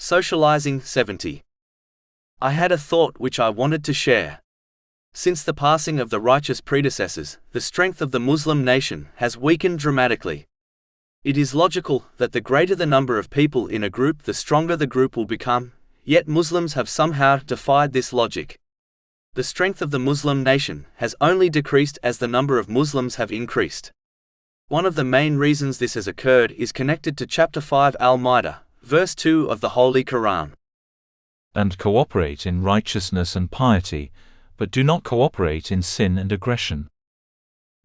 Socializing 70. I had a thought which I wanted to share. Since the passing of the righteous predecessors, the strength of the Muslim nation has weakened dramatically. It is logical that the greater the number of people in a group, the stronger the group will become, yet Muslims have somehow defied this logic. The strength of the Muslim nation has only decreased as the number of Muslims have increased. One of the main reasons this has occurred is connected to chapter 5 Al-Ma'idah, verse 2 of the Holy Quran. And cooperate in righteousness and piety, but do not cooperate in sin and aggression.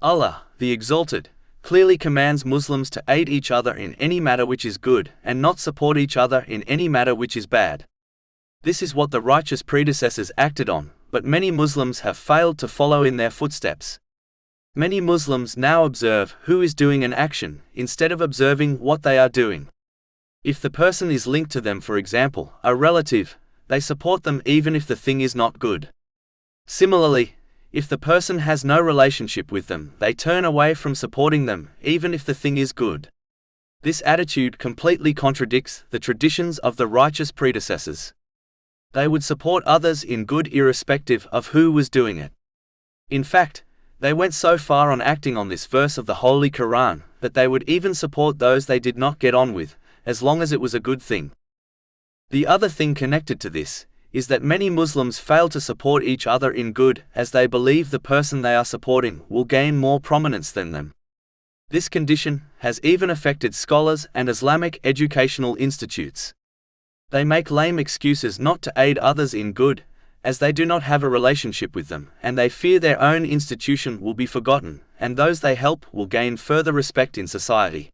Allah, the Exalted, clearly commands Muslims to aid each other in any matter which is good and not support each other in any matter which is bad. This is what the righteous predecessors acted on, but many Muslims have failed to follow in their footsteps. Many Muslims now observe who is doing an action, instead of observing what they are doing. If the person is linked to them, for example, a relative, they support them even if the thing is not good. Similarly, if the person has no relationship with them, they turn away from supporting them, even if the thing is good. This attitude completely contradicts the traditions of the righteous predecessors. They would support others in good irrespective of who was doing it. In fact, they went so far on acting on this verse of the Holy Quran, that they would even support those they did not get on with, as long as it was a good thing. The other thing connected to this is that many Muslims fail to support each other in good, as they believe the person they are supporting will gain more prominence than them. This condition has even affected scholars and Islamic educational institutes. They make lame excuses not to aid others in good, as they do not have a relationship with them, and they fear their own institution will be forgotten, and those they help will gain further respect in society.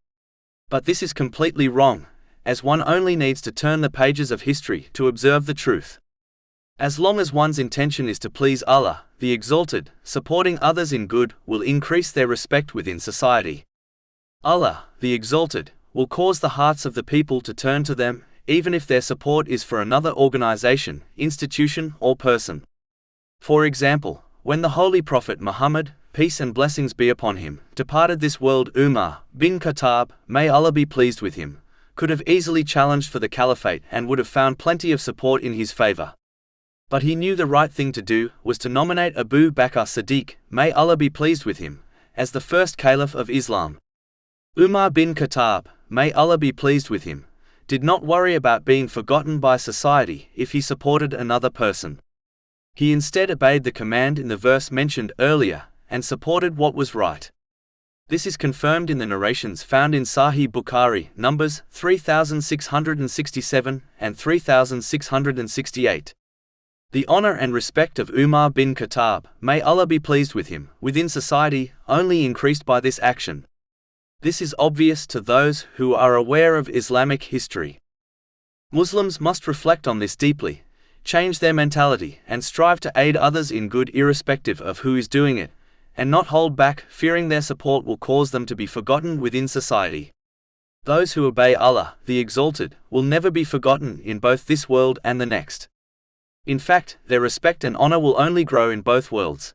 But this is completely wrong, as one only needs to turn the pages of history to observe the truth. As long as one's intention is to please Allah, the Exalted, supporting others in good will increase their respect within society. Allah, the Exalted, will cause the hearts of the people to turn to them, even if their support is for another organization, institution, or person. For example, when the Holy Prophet Muhammad, peace and blessings be upon him, departed this world, Umar bin Khattab, may Allah be pleased with him, could have easily challenged for the caliphate and would have found plenty of support in his favor. But he knew the right thing to do was to nominate Abu Bakr Siddiq, may Allah be pleased with him, as the first caliph of Islam. Umar bin Khattab, may Allah be pleased with him, did not worry about being forgotten by society if he supported another person. He instead obeyed the command in the verse mentioned earlier, and supported what was right. This is confirmed in the narrations found in Sahih Bukhari, numbers 3667 and 3668. The honor and respect of Umar bin Khattab, may Allah be pleased with him, within society, only increased by this action. This is obvious to those who are aware of Islamic history. Muslims must reflect on this deeply, change their mentality, and strive to aid others in good irrespective of who is doing it, and not hold back, fearing their support will cause them to be forgotten within society. Those who obey Allah, the Exalted, will never be forgotten in both this world and the next. In fact, their respect and honor will only grow in both worlds.